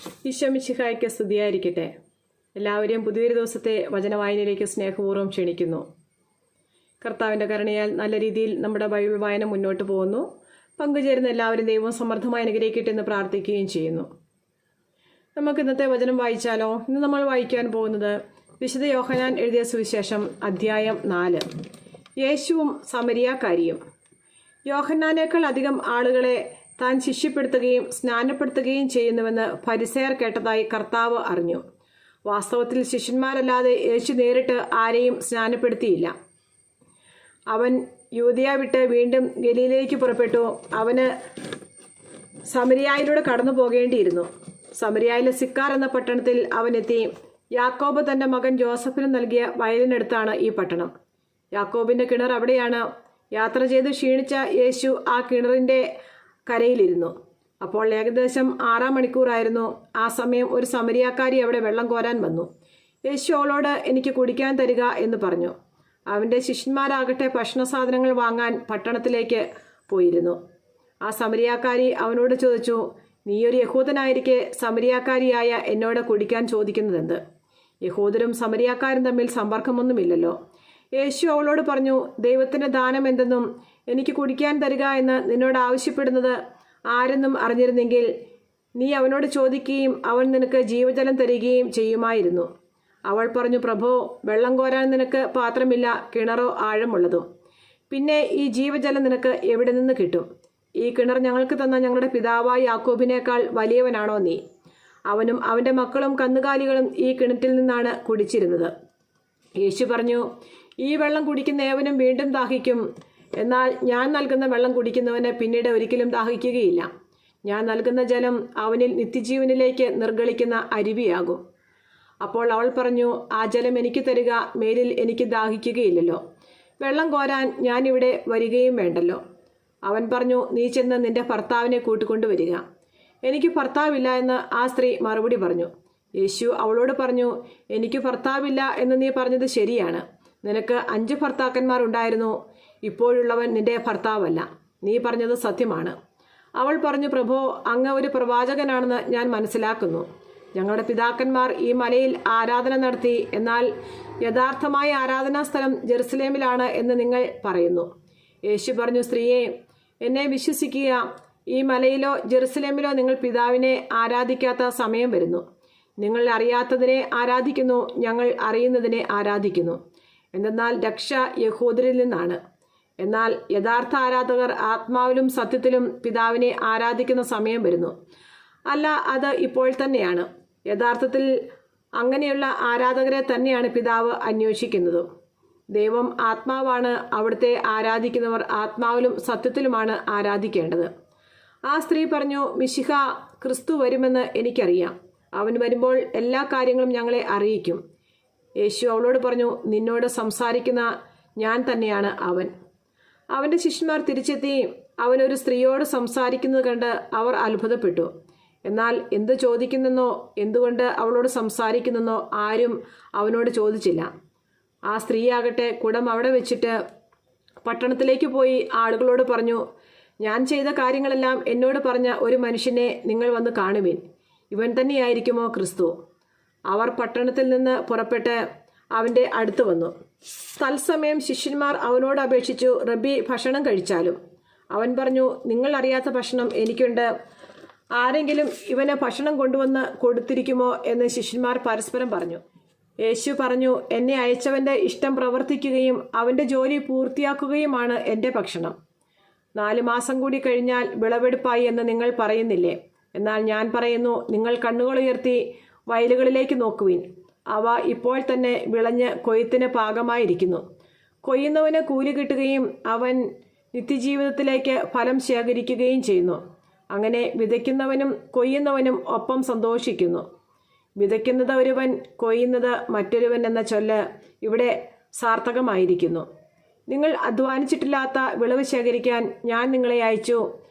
ഈശോ മിശിഹായ്ക്ക് സ്തുതിയായിരിക്കട്ടെ. എല്ലാവരെയും പുതിയൊരു ദിവസത്തെ വചനവായനയിലേക്ക് സ്നേഹപൂർവ്വം ക്ഷണിക്കുന്നു. കർത്താവിൻ്റെ കരുണയാൽ നല്ല രീതിയിൽ നമ്മുടെ ബൈബിൾ വായന മുന്നോട്ട് പോകുന്നു. പങ്കുചേരുന്ന എല്ലാവരും ദൈവം സമൃദ്ധമായി അനുഗ്രഹിക്കട്ടെ എന്ന് പ്രാർത്ഥിക്കുകയും ചെയ്യുന്നു. നമുക്ക് ഇന്നത്തെ വചനം വായിച്ചാലോ? ഇന്ന് നമ്മൾ വായിക്കാൻ പോകുന്നത് വിശുദ്ധ യോഹന്നാൻ എഴുതിയ സുവിശേഷം അധ്യായം 4. യേശുവും സമരിയാക്കാരിയും. യോഹന്നാനേക്കാൾ അധികം ആളുകളെ താൻ ശിഷ്യപ്പെടുത്തുകയും സ്നാനപ്പെടുത്തുകയും ചെയ്യുന്നുവെന്ന് ഫരിസേയർ കേട്ടതായി കർത്താവ് അറിഞ്ഞു. വാസ്തവത്തിൽ ശിഷ്യന്മാരല്ലാതെ യേശു നേരിട്ട് ആരെയും സ്നാനപ്പെടുത്തിയില്ല. അവൻ യൂദയ വിട്ട് വീണ്ടും ഗലീലയിലേക്ക് പുറപ്പെട്ടു. അവന് സമരിയായിലൂടെ കടന്നു പോകേണ്ടിയിരുന്നു. സമരിയായിലെ സിക്കാർ എന്ന പട്ടണത്തിൽ അവനെത്തി. യാക്കോബ് തൻ്റെ മകൻ ജോസഫിന് നൽകിയ വയലിനടുത്താണ് ഈ പട്ടണം. യാക്കോബിൻ്റെ കിണർ അവിടെയാണ്. യാത്ര ചെയ്ത് ക്ഷീണിച്ച യേശു ആ കിണറിൻ്റെ കരയിലിരുന്നു. അപ്പോൾ ഏകദേശം 6 മണിക്കൂറായിരുന്നു. ആ സമയം ഒരു സമരിയാക്കാരി അവിടെ വെള്ളം കോരാൻ വന്നു. യേശു അവളോട് എനിക്ക് കുടിക്കാൻ തരിക എന്ന് പറഞ്ഞു. അവൻ്റെ ശിഷ്യന്മാരാകട്ടെ ഭക്ഷണ സാധനങ്ങൾ വാങ്ങാൻ പട്ടണത്തിലേക്ക് പോയിരുന്നു. ആ സമരിയാക്കാരി അവനോട് ചോദിച്ചു, നീയൊരു യഹൂദനായിരിക്കെ സമരിയാക്കാരിയായ എന്നോട് കുടിക്കാൻ ചോദിക്കുന്നതെന്ത്? യഹൂദരും സമരിയാക്കാരും തമ്മിൽ സമ്പർക്കമൊന്നുമില്ലല്ലോ. യേശു അവളോട് പറഞ്ഞു, ദൈവത്തിൻ്റെ ദാനം എന്തെന്നും എനിക്ക് കുടിക്കാൻ തരിക എന്ന് നിന്നോട് ആവശ്യപ്പെടുന്നത് ആരെന്നും അറിഞ്ഞിരുന്നെങ്കിൽ നീ അവനോട് ചോദിക്കുകയും അവൻ നിനക്ക് ജീവജലം തരികയും ചെയ്യുമായിരുന്നു. അവൾ പറഞ്ഞു, പ്രഭോ, വെള്ളം കോരാൻ നിനക്ക് പാത്രമില്ല, കിണറോ ആഴമുള്ളതും. പിന്നെ ഈ ജീവജലം നിനക്ക് എവിടെ നിന്ന് കിട്ടും? ഈ കിണർ ഞങ്ങൾക്ക് തന്ന ഞങ്ങളുടെ പിതാവായ യാക്കോബിനേക്കാൾ വലിയവനാണോ നീ? അവനും അവൻ്റെ മക്കളും കന്നുകാലികളും ഈ കിണറ്റിൽ നിന്നാണ് കുടിച്ചിരുന്നത്. യേശു പറഞ്ഞു, ഈ വെള്ളം കുടിക്കുന്ന ഏവനും വീണ്ടും ദാഹിക്കും. എന്നാൽ ഞാൻ നൽകുന്ന വെള്ളം കുടിക്കുന്നവന് പിന്നീട് ഒരിക്കലും ദാഹിക്കുകയില്ല. ഞാൻ നൽകുന്ന ജലം അവനിൽ നിത്യജീവനിലേക്ക് നിർഗളിക്കുന്ന അരുവിയാകും. അപ്പോൾ അവൾ പറഞ്ഞു, ആ ജലം എനിക്ക് തരിക, മേലിൽ എനിക്ക് ദാഹിക്കുകയില്ലല്ലോ. വെള്ളം കോരാൻ ഞാനിവിടെ വരികയും വേണ്ടല്ലോ. അവൻ പറഞ്ഞു, നീ ചെന്ന് നിന്റെ ഭർത്താവിനെ കൂട്ടിക്കൊണ്ടുവരിക. എനിക്ക് ഭർത്താവില്ല എന്ന് ആ സ്ത്രീ മറുപടി പറഞ്ഞു. യേശു അവളോട് പറഞ്ഞു, എനിക്ക് ഭർത്താവില്ല എന്ന് നീ പറഞ്ഞത് ശരിയാണ്. നിനക്ക് 5 ഭർത്താക്കന്മാർ ഉണ്ടായിരുന്നു. ഇപ്പോഴുള്ളവൻ നിന്റെ ഭർത്താവല്ല. നീ പറഞ്ഞത് സത്യമാണ്. അവൾ പറഞ്ഞു, പ്രഭോ, അങ്ങ് ഒരു പ്രവാചകനാണെന്ന് ഞാൻ മനസ്സിലാക്കുന്നു. ഞങ്ങളുടെ പിതാക്കന്മാർ ഈ മലയിൽ ആരാധന നടത്തി. എന്നാൽ യഥാർത്ഥമായ ആരാധനാ സ്ഥലം ജെറുസലേമിലാണ് എന്ന് നിങ്ങൾ പറയുന്നു. യേശു പറഞ്ഞു, സ്ത്രീയെ, എന്നെ വിശ്വസിക്കുക. ഈ മലയിലോ ജെറുസലേമിലോ നിങ്ങൾ പിതാവിനെ ആരാധിക്കാത്ത സമയം വരുന്നു. നിങ്ങൾ അറിയാത്തതിനെ ആരാധിക്കുന്നു, ഞങ്ങൾ അറിയുന്നതിനെ ആരാധിക്കുന്നു. എന്തെന്നാൽ രക്ഷ യഹൂദരിൽ നിന്നാണ്. എന്നാൽ യഥാർത്ഥ ആരാധകർ ആത്മാവിലും സത്യത്തിലും പിതാവിനെ ആരാധിക്കുന്ന സമയം വരുന്നു. അല്ല, അത് ഇപ്പോൾ തന്നെയാണ്. യഥാർത്ഥത്തിൽ അങ്ങനെയുള്ള ആരാധകരെ തന്നെയാണ് പിതാവ് അന്വേഷിക്കുന്നത്. ദൈവം ആത്മാവാണ്. അവിടുത്തെ ആരാധിക്കുന്നവർ ആത്മാവിലും സത്യത്തിലുമാണ് ആരാധിക്കേണ്ടത്. ആ സ്ത്രീ പറഞ്ഞു, മിശിഹ ക്രിസ്തു വരുമെന്ന് എനിക്കറിയാം. അവൻ വരുമ്പോൾ എല്ലാ കാര്യങ്ങളും ഞങ്ങളെ അറിയിക്കും. യേശു അവളോട് പറഞ്ഞു, നിന്നോട് സംസാരിക്കുന്ന ഞാൻ തന്നെയാണ് അവൻ. അവൻ്റെ ശിഷ്യന്മാർ തിരിച്ചെത്തി. അവനൊരു സ്ത്രീയോട് സംസാരിക്കുന്നത് കണ്ട് അവർ അത്ഭുതപ്പെട്ടു. എന്നാൽ എന്ത് ചോദിക്കുന്നെന്നോ എന്തുകൊണ്ട് അവളോട് സംസാരിക്കുന്നെന്നോ ആരും അവനോട് ചോദിച്ചില്ല. ആ സ്ത്രീയാകട്ടെ കുടം അവിടെ വെച്ചിട്ട് പട്ടണത്തിലേക്ക് പോയി ആളുകളോട് പറഞ്ഞു, ഞാൻ ചെയ്ത കാര്യങ്ങളെല്ലാം എന്നോട് പറഞ്ഞ ഒരു മനുഷ്യനെ നിങ്ങൾ വന്ന് കാണുവിൻ. ഇവൻ തന്നെയായിരിക്കുമോ ക്രിസ്തു? അവർ പട്ടണത്തിൽ നിന്ന് പുറപ്പെട്ട് അവൻ്റെ അടുത്ത് വന്നു. തത്സമയം ശിഷ്യന്മാർ അവനോട് അപേക്ഷിച്ചു, റബ്ബി, ഭക്ഷണം കഴിച്ചാലും. അവൻ പറഞ്ഞു, നിങ്ങൾ അറിയാത്ത ഭക്ഷണം എനിക്കുണ്ട്. ആരെങ്കിലും ഇവന് ഭക്ഷണം കൊണ്ടുവന്ന് കൊടുത്തിരിക്കുമോ എന്ന് ശിഷ്യന്മാർ പരസ്പരം പറഞ്ഞു. യേശു പറഞ്ഞു, എന്നെ അയച്ചവൻ്റെ ഇഷ്ടം പ്രവർത്തിക്കുകയും അവൻ്റെ ജോലി പൂർത്തിയാക്കുകയുമാണ് എൻ്റെ ഭക്ഷണം. 4 മാസം കൂടി കഴിഞ്ഞാൽ വിളവെടുപ്പായി എന്ന് നിങ്ങൾ പറയുന്നില്ലേ? എന്നാൽ ഞാൻ പറയുന്നു, നിങ്ങൾ കണ്ണുകളുയർത്തി വയലുകളിലേക്ക് നോക്കുവിൻ. അവ ഇപ്പോൾ തന്നെ വിളഞ്ഞ് കൊയ്ത്തിന് പാകമായിരിക്കുന്നു. കൊയ്യുന്നവന് കൂലി കിട്ടുകയും അവൻ നിത്യജീവിതത്തിലേക്ക് ഫലം ശേഖരിക്കുകയും ചെയ്യുന്നു. അങ്ങനെ വിതയ്ക്കുന്നവനും കൊയ്യുന്നവനും ഒപ്പം സന്തോഷിക്കുന്നു. വിതയ്ക്കുന്നത് ഒരുവൻ, കൊയ്യുന്നത് മറ്റൊരുവൻ എന്ന ചൊല്ല് ഇവിടെ സാർത്ഥകമായിരിക്കുന്നു. നിങ്ങൾ അധ്വാനിച്ചിട്ടില്ലാത്ത വിളവ് ശേഖരിക്കാൻ ഞാൻ നിങ്ങളെ അയച്ചു.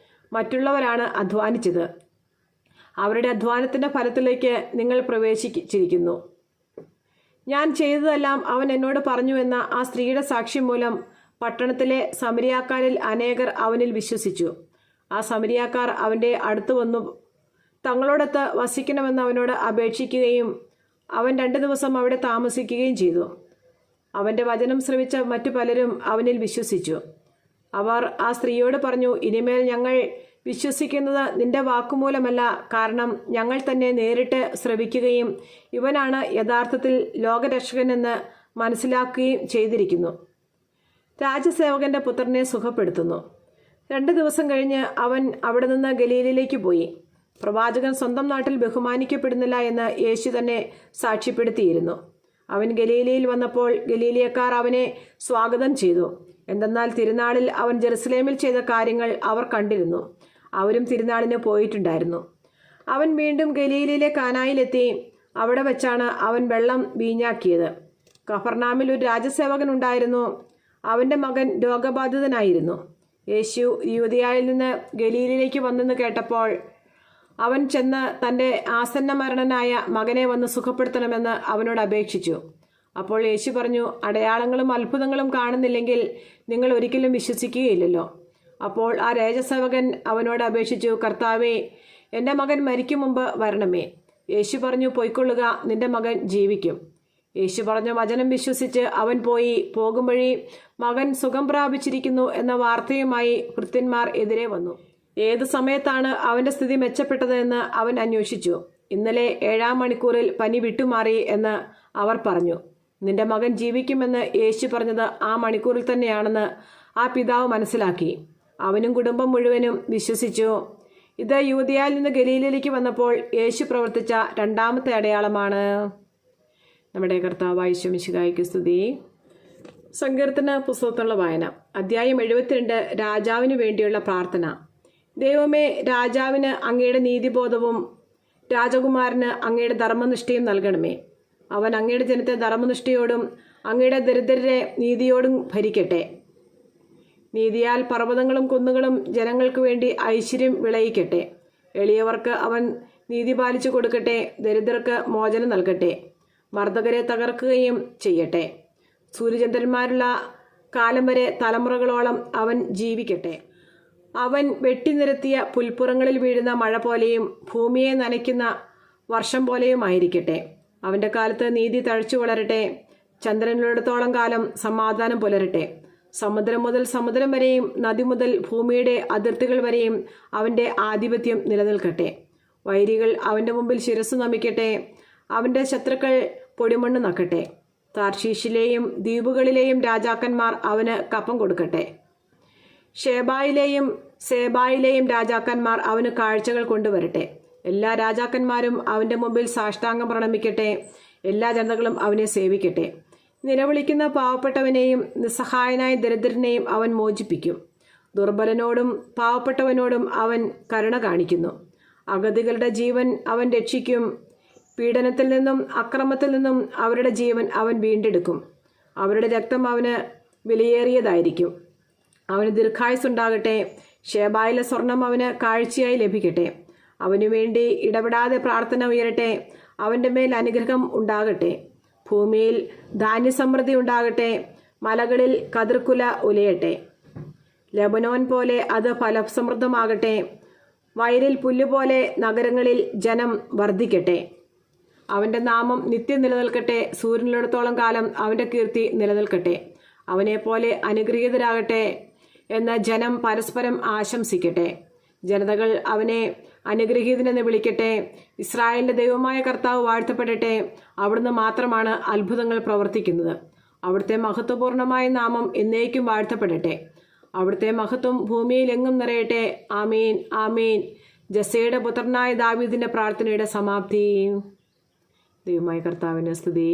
മറ്റുള്ളവരാണ് അധ്വാനിച്ചത്. അവരുടെ അധ്വാനത്തിൻ്റെ ഫലത്തിലേക്ക് നിങ്ങൾ പ്രവേശിച്ചിരിക്കുന്നു. ഞാൻ ചെയ്തതെല്ലാം അവൻ എന്നോട് പറഞ്ഞു എന്ന ആ സ്ത്രീയുടെ സാക്ഷ്യം മൂലം പട്ടണത്തിലെ സമരിയാക്കാരിൽ അനേകർ അവനിൽ വിശ്വസിച്ചു. ആ സമരിയാക്കാർ അവൻ്റെ അടുത്ത് വന്നു തങ്ങളോടൊത്ത് വസിക്കണമെന്ന് അവനോട് അപേക്ഷിക്കുകയും അവൻ 2 ദിവസം അവിടെ താമസിക്കുകയും ചെയ്തു. അവൻ്റെ വചനം ശ്രവിച്ച മറ്റു പലരും അവനിൽ വിശ്വസിച്ചു. അവർ ആ സ്ത്രീയോട് പറഞ്ഞു, ഇനിമേൽ ഞങ്ങൾ വിശ്വസിക്കുന്നത് നിന്റെ വാക്കുമൂലമല്ല, കാരണം ഞങ്ങൾ തന്നെ നേരിട്ട് ശ്രവിക്കുകയും ഇവനാണ് യഥാർത്ഥത്തിൽ ലോകരക്ഷകനെന്ന് മനസ്സിലാക്കുകയും ചെയ്തിരിക്കുന്നു. രാജസേവകന്റെ പുത്രനെ സുഖപ്പെടുത്തുന്നു. 2 ദിവസം കഴിഞ്ഞ് അവൻ അവിടെ നിന്ന് ഗലീലയിലേക്ക് പോയി. പ്രവാചകൻ സ്വന്തം നാട്ടിൽ ബഹുമാനിക്കപ്പെടുന്നില്ല എന്ന് യേശു തന്നെ സാക്ഷ്യപ്പെടുത്തിയിരുന്നു. അവൻ ഗലീലയിൽ വന്നപ്പോൾ ഗലീലിയക്കാർ അവനെ സ്വാഗതം ചെയ്തു. എന്തെന്നാൽ തിരുനാളിൽ അവൻ ജെറുസലേമിൽ ചെയ്ത കാര്യങ്ങൾ അവർ കണ്ടിരുന്നു. അവരും തിരുനാളിന് പോയിട്ടുണ്ടായിരുന്നു. അവൻ വീണ്ടും ഗലീലയിലെ കാനായിലെത്തി. അവിടെ വെച്ചാണ് അവൻ വെള്ളം വീഞ്ഞാക്കിയത്. കഫർനാമിൽ ഒരു രാജസേവകൻ ഉണ്ടായിരുന്നു. അവൻ്റെ മകൻ രോഗബാധിതനായിരുന്നു. യേശു യൂദയായിൽ നിന്ന് ഗലീലയിലേക്ക് വന്നെന്ന് കേട്ടപ്പോൾ അവൻ ചെന്ന് തൻ്റെ ആസന്ന മരണനായ മകനെ വന്ന് സുഖപ്പെടുത്തണമെന്ന് അവനോട് അപേക്ഷിച്ചു. അപ്പോൾ യേശു പറഞ്ഞു, അടയാളങ്ങളും അത്ഭുതങ്ങളും കാണുന്നില്ലെങ്കിൽ നിങ്ങൾ ഒരിക്കലും വിശ്വസിക്കുകയില്ലല്ലോ. അപ്പോൾ ആ രാജസേവകൻ അവനോട് അപേക്ഷിച്ചു, കർത്താവേ, എൻ്റെ മകൻ മരിക്കും മുമ്പ് വരണമേ. യേശു പറഞ്ഞു, പൊയ്ക്കൊള്ളുക, നിന്റെ മകൻ ജീവിക്കും. യേശു പറഞ്ഞ വചനം വിശ്വസിച്ച് അവൻ പോയി. പോകും വഴി മകൻ സുഖം പ്രാപിച്ചിരിക്കുന്നു എന്ന വാർത്തയുമായി ഭൃത്യന്മാർ എതിരെ വന്നു. ഏത് സമയത്താണ് അവൻ്റെ സ്ഥിതി മെച്ചപ്പെട്ടതെന്ന് അവൻ അന്വേഷിച്ചു. ഇന്നലെ 7-ാം മണിക്കൂറിൽ പനി വിട്ടുമാറി എന്ന് അവർ പറഞ്ഞു. നിന്റെ മകൻ ജീവിക്കുമെന്ന് യേശു പറഞ്ഞത് ആ മണിക്കൂറിൽ തന്നെയാണെന്ന് ആ പിതാവ് മനസ്സിലാക്കി. അവനും കുടുംബം മുഴുവനും വിശ്വസിച്ചു. ഇത് യൂദയായിൽ നിന്ന് ഗലീലയിലേക്ക് വന്നപ്പോൾ യേശു പ്രവർത്തിച്ച 2ാമത്തെ അടയാളമാണ്. നമ്മുടെ കർത്താവായ യേശു മിശിഹായ്ക്ക് സ്തുതി. സങ്കീർത്തന പുസ്തകത്തിലുള്ള വായന, അധ്യായം 72. രാജാവിന് വേണ്ടിയുള്ള പ്രാർത്ഥന. ദൈവമേ, രാജാവിന് അങ്ങയുടെ നീതിബോധവും രാജകുമാരന് അങ്ങയുടെ ധർമ്മനിഷ്ഠയും നൽകണമേ. അവൻ അങ്ങയുടെ ജനത്തെ ധർമ്മനിഷ്ഠയോടും അങ്ങയുടെ ദരിദ്രരെ നീതിയോടും ഭരിക്കട്ടെ. നീതിയാൽ പർവ്വതങ്ങളും കുന്നുകളും ജനങ്ങൾക്ക് വേണ്ടി ഐശ്വര്യം വിളയിക്കട്ടെ. എളിയവർക്ക് അവൻ നീതി പാലിച്ചു കൊടുക്കട്ടെ. ദരിദ്രർക്ക് മോചനം നൽകട്ടെ. മർദ്ദകരെ തകർക്കുകയും ചെയ്യട്ടെ. സൂര്യചന്ദ്രന്മാരുള്ള കാലം വരെ തലമുറകളോളം അവൻ ജീവിക്കട്ടെ. അവൻ വെട്ടിനിരത്തിയ പുൽപ്പുറങ്ങളിൽ വീഴുന്ന മഴ പോലെയും ഭൂമിയെ നനയ്ക്കുന്ന വർഷം പോലെയുമായിരിക്കട്ടെ. അവൻ്റെ കാലത്ത് നീതി തഴച്ചു വളരട്ടെ. ചന്ദ്രനുള്ളിടത്തോളം കാലം സമാധാനം പുലരട്ടെ. സമുദ്രം മുതൽ സമുദ്രം വരെയും നദി മുതൽ ഭൂമിയുടെ അതിർത്തികൾ വരെയും അവൻ്റെ ആധിപത്യം നിലനിൽക്കട്ടെ. വൈരികൾ അവൻ്റെ മുമ്പിൽ ശിരസ്സു നമിക്കട്ടെ. അവൻ്റെ ശത്രുക്കൾ പൊടിമണ്ണ് നക്കട്ടെ. താർഷീഷിലെയും ദ്വീപുകളിലെയും രാജാക്കന്മാർ അവന് കപ്പം കൊടുക്കട്ടെ. ഷേബായിലെയും സേബായിലെയും രാജാക്കന്മാർ അവന് കാഴ്ചകൾ കൊണ്ടുവരട്ടെ. എല്ലാ രാജാക്കന്മാരും അവൻ്റെ മുമ്പിൽ സാഷ്ടാംഗം പ്രണമിക്കട്ടെ. എല്ലാ ജനതകളും അവനെ സേവിക്കട്ടെ. നിലവിളിക്കുന്ന പാവപ്പെട്ടവനെയും നിസ്സഹായനായ ദരിദ്രനെയും അവൻ മോചിപ്പിക്കും. ദുർബലനോടും പാവപ്പെട്ടവനോടും അവൻ കരുണ കാണിക്കുന്നു. അഗതികളുടെ ജീവൻ അവൻ രക്ഷിക്കും. പീഡനത്തിൽ നിന്നും അക്രമത്തിൽ നിന്നും അവരുടെ ജീവൻ അവൻ വീണ്ടെടുക്കും. അവരുടെ രക്തം അവന് വിലയേറിയതായിരിക്കും. അവന് ദീർഘായുസ്സുണ്ടാകട്ടെ. ഷേബായിലെ സ്വർണം അവന് കാഴ്ചയായി ലഭിക്കട്ടെ. അവനു വേണ്ടി ഇടപെടാതെ പ്രാർത്ഥന ഉയരട്ടെ. അവൻ്റെ മേൽ അനുഗ്രഹം ഉണ്ടാകട്ടെ. ഭൂമിയിൽ ധാന്യസമൃദ്ധി ഉണ്ടാകട്ടെ. മലകളിൽ കതിർക്കുല ഉലയട്ടെ. ലെബനോൻ പോലെ അത് ഫലസമൃദ്ധമാകട്ടെ. വയലിൽ പുല്ലുപോലെ നഗരങ്ങളിൽ ജനം വർദ്ധിക്കട്ടെ. അവൻ്റെ നാമം നിത്യം നിലനിൽക്കട്ടെ. സൂര്യനിടത്തോളം കാലം അവൻ്റെ കീർത്തി നിലനിൽക്കട്ടെ. അവനെപ്പോലെ അനുഗ്രഹീതരാകട്ടെ എന്ന് ജനം പരസ്പരം ആശംസിക്കട്ടെ. ജനതകൾ അവനെ അനുഗ്രഹീതനെന്ന് വിളിക്കട്ടെ. ഇസ്രായേലിൻ്റെ ദൈവമായ കർത്താവ് വാഴ്ത്തപ്പെടട്ടെ. അവിടുന്ന് മാത്രമാണ് അത്ഭുതങ്ങൾ പ്രവർത്തിക്കുന്നത്. അവിടുത്തെ മഹത്വപൂർണമായ നാമം എന്നേക്കും വാഴ്ത്തപ്പെടട്ടെ. അവിടുത്തെ മഹത്വം ഭൂമിയിൽ എങ്ങും നിറയട്ടെ. ആമീൻ, ആമീൻ. ജസ്സയുടെ പുത്രനായ ദാവീദിൻ്റെ പ്രാർത്ഥനയുടെ സമാപ്തി. ദൈവമായ കർത്താവിൻ്റെ സ്തുതി.